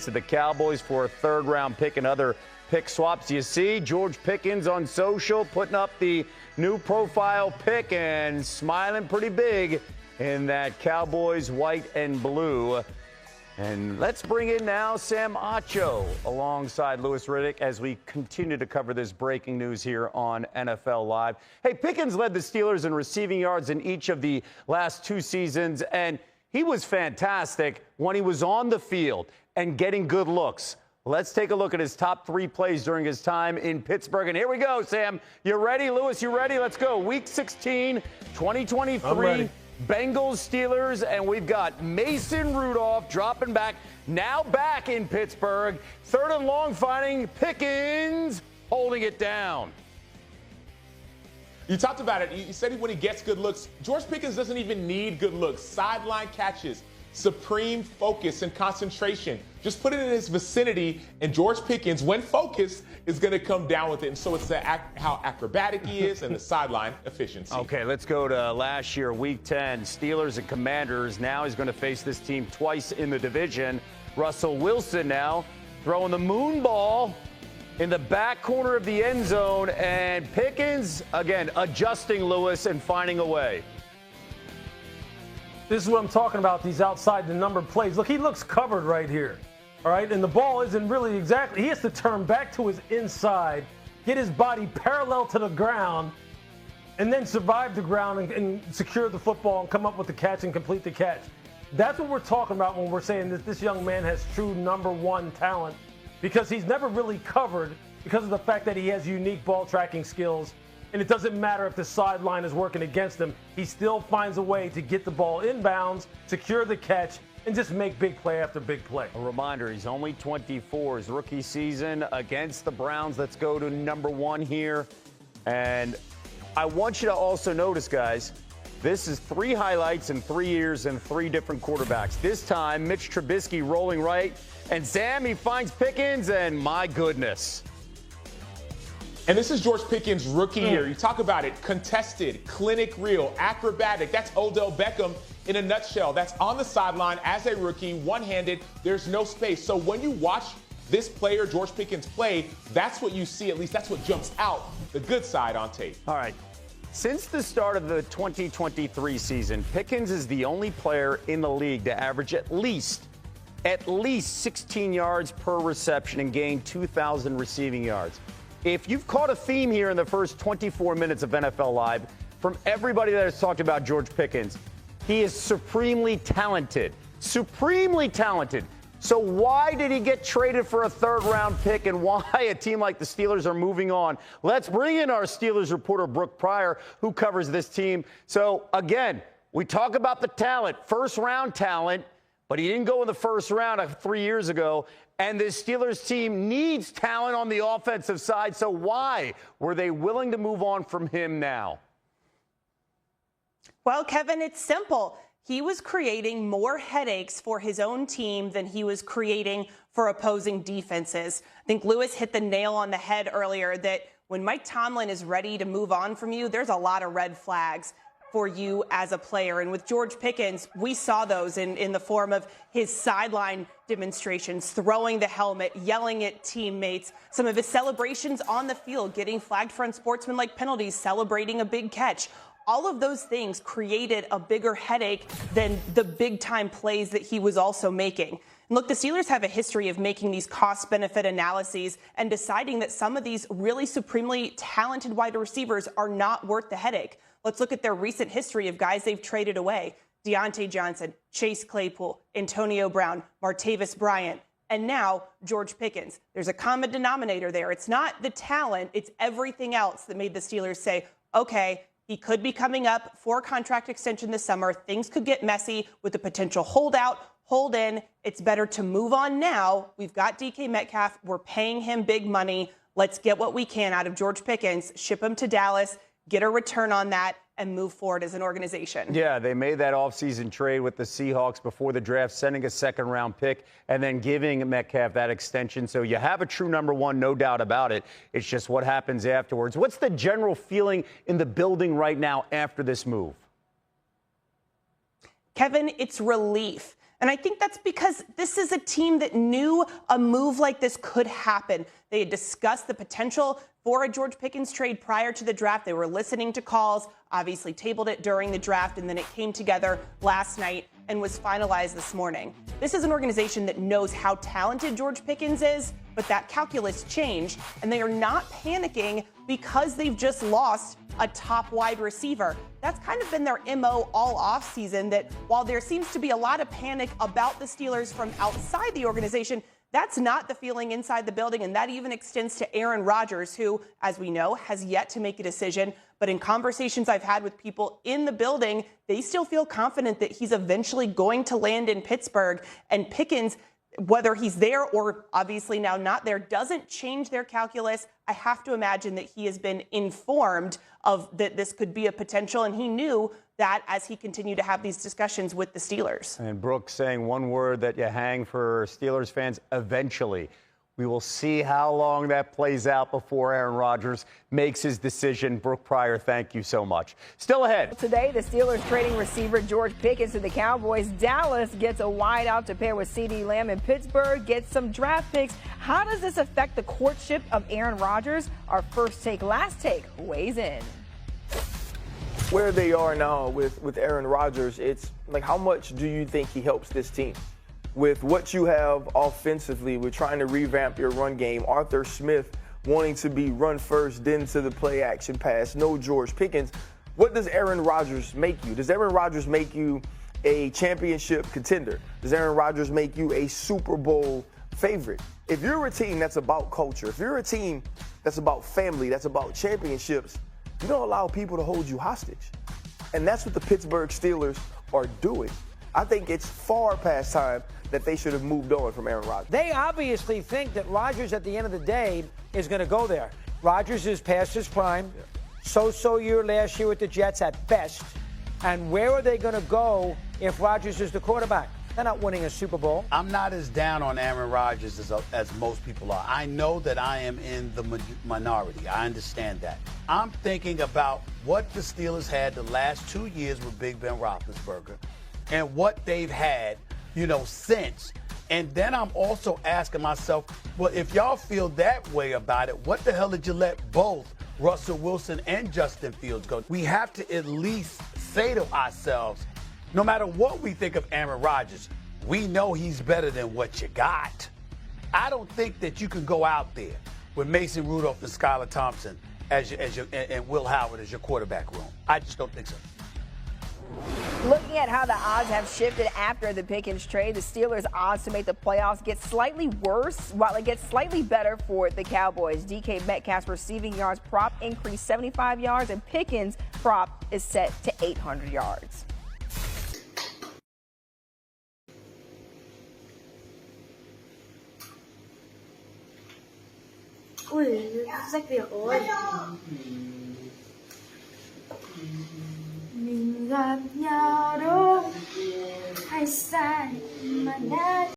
to the Cowboys for a third-round pick and other pick swaps. You see George Pickens on social putting up the new profile pick and smiling pretty big in that Cowboys white and blue. And let's bring in now Sam Acho alongside Louis Riddick as we continue to cover this breaking news here on NFL Live. Hey, Pickens led the Steelers in receiving yards in each of the last two seasons, and he was fantastic when he was on the field and getting good looks. Let's take a look at his top three plays during his time in Pittsburgh. And here we go, Sam. You ready? Louis, you ready? Let's go. Week 16, 2023. Bengals, Steelers, and we've got Mason Rudolph dropping back, now back in Pittsburgh. Third and long finding Pickens holding it down. You talked about it. You said when he gets good looks, George Pickens doesn't even need good looks. Sideline catches, supreme focus and concentration. Just put it in his vicinity, and George Pickens, when focused, is going to come down with it. And so it's how acrobatic he is and the sideline efficiency. Okay, let's go to last year, Week 10. Steelers and Commanders. Now he's going to face this team twice in the division. Russell Wilson now throwing the moon ball in the back corner of the end zone. And Pickens, again, adjusting Lewis and finding a way. This is what I'm talking about, these outside the number plays. Look, he looks covered right here. All right, and the ball isn't really exactly. He has to turn back to his inside, get his body parallel to the ground, and then survive the ground and secure the football and come up with the catch and complete the catch. That's what we're talking about when we're saying that this young man has true number one talent, because he's never really covered because of the fact that he has unique ball tracking skills. And it doesn't matter if the sideline is working against him. He still finds a way to get the ball inbounds, secure the catch, and just make big play after big play. A reminder, he's only 24. His rookie season against the Browns. Let's go to number one here. And I want you to also notice, guys, this is 3 highlights in 3 years and 3 different quarterbacks. This time, Mitch Trubisky rolling right. And Sam, he finds Pickens, and my goodness. And this is George Pickens' rookie year. You talk about it, contested, clinic real, acrobatic. That's Odell Beckham in a nutshell. That's on the sideline as a rookie, one-handed. There's no space. So when you watch this player, George Pickens, play, that's what you see. At least that's what jumps out, the good side on tape. All right. Since the start of the 2023 season, Pickens is the only player in the league to average at least 16 yards per reception and gain 2,000 receiving yards. If you've caught a theme here in the first 24 minutes of NFL Live, from everybody that has talked about George Pickens, he is supremely talented. Supremely talented. So why did he get traded for a third-round pick, and why a team like the Steelers are moving on? Let's bring in our Steelers reporter, Brooke Pryor, who covers this team. So, again, we talk about the talent, first-round talent, but he didn't go in the first round 3 years ago. And this Steelers team needs talent on the offensive side. So why were they willing to move on from him now? Well, Kevin, it's simple. He was creating more headaches for his own team than he was creating for opposing defenses. I think Lewis hit the nail on the head earlier that when Mike Tomlin is ready to move on from you, there's a lot of red flags for you as a player. And with George Pickens, we saw those in the form of his sideline demonstrations, throwing the helmet, yelling at teammates, some of his celebrations on the field, getting flagged for unsportsmanlike penalties, celebrating a big catch. All of those things created a bigger headache than the big-time plays that he was also making. And look, the Steelers have a history of making these cost-benefit analyses and deciding that some of these really supremely talented wide receivers are not worth the headache. Let's look at their recent history of guys they've traded away. Deontay Johnson, Chase Claypool, Antonio Brown, Martavis Bryant, and now George Pickens. There's a common denominator there. It's not the talent, it's everything else that made the Steelers say, okay, he could be coming up for a contract extension this summer. Things could get messy with the potential holdout, hold in. It's better to move on now. We've got DK Metcalf. We're paying him big money. Let's get what we can out of George Pickens, ship him to Dallas, get a return on that, and move forward as an organization. Yeah, they made that offseason trade with the Seahawks before the draft, sending a second-round pick and then giving Metcalf that extension. So you have a true number one, no doubt about it. It's just what happens afterwards. What's the general feeling in the building right now after this move? Kevin, it's relief. And I think that's because this is a team that knew a move like this could happen. They had discussed the potential for a George Pickens trade prior to the draft. They were listening to calls, obviously tabled it during the draft, and then it came together last night and was finalized this morning. This is an organization that knows how talented George Pickens is, but that calculus changed, and they are not panicking because they've just lost a top wide receiver. That's kind of been their MO all offseason, that while there seems to be a lot of panic about the Steelers from outside the organization, that's not the feeling inside the building, and that even extends to Aaron Rodgers, who, as we know, has yet to make a decision. But in conversations I've had with people in the building, they still feel confident that he's eventually going to land in Pittsburgh. And Pickens, whether he's there or obviously now not there, doesn't change their calculus. I have to imagine that he has been informed of that this could be a potential, and he knew that as he continued to have these discussions with the Steelers. And Brooks saying one word that you hang for Steelers fans: eventually. We will see how long that plays out before Aaron Rodgers makes his decision. Brooke Pryor, thank you so much. Still ahead. Today, the Steelers trading receiver George Pickens to the Cowboys. Dallas gets a wideout to pair with CeeDee Lamb, and Pittsburgh gets some draft picks. How does this affect the courtship of Aaron Rodgers? Our first take, last take weighs in. Where they are now with Aaron Rodgers, it's like, how much do you think he helps this team? With what you have offensively, we're trying to revamp your run game. Arthur Smith wanting to be run first, then to the play action pass. No George Pickens. What does Aaron Rodgers make you? Does Aaron Rodgers make you a championship contender? Does Aaron Rodgers make you a Super Bowl favorite? If you're a team that's about culture, if you're a team that's about family, that's about championships, you don't allow people to hold you hostage. And that's what the Pittsburgh Steelers are doing. I think it's far past time that they should have moved on from Aaron Rodgers. They obviously think that Rodgers, at the end of the day, is going to go there. Rodgers is past his prime. So-so year last year with the Jets at best. And where are they going to go if Rodgers is the quarterback? They're not winning a Super Bowl. I'm not as down on Aaron Rodgers as most people are. I know that I am in the minority. I understand that. I'm thinking about what the Steelers had the last 2 years with Big Ben Roethlisberger and what they've had, since. And then I'm also asking myself, well, if y'all feel that way about it, what the hell did you let both Russell Wilson and Justin Fields go? We have to at least say to ourselves, no matter what we think of Aaron Rodgers, we know he's better than what you got. I don't think that you can go out there with Mason Rudolph and Skylar Thompson and Will Howard as your quarterback room. I just don't think so. Looking at how the odds have shifted after the Pickens trade, the Steelers' odds to make the playoffs get slightly worse while it gets slightly better for the Cowboys. DK Metcalf's receiving yards prop increased 75 yards, and Pickens' prop is set to 800 yards. Ui, rách việc rồi. Mình gặp nhau đúng hay sai mà đã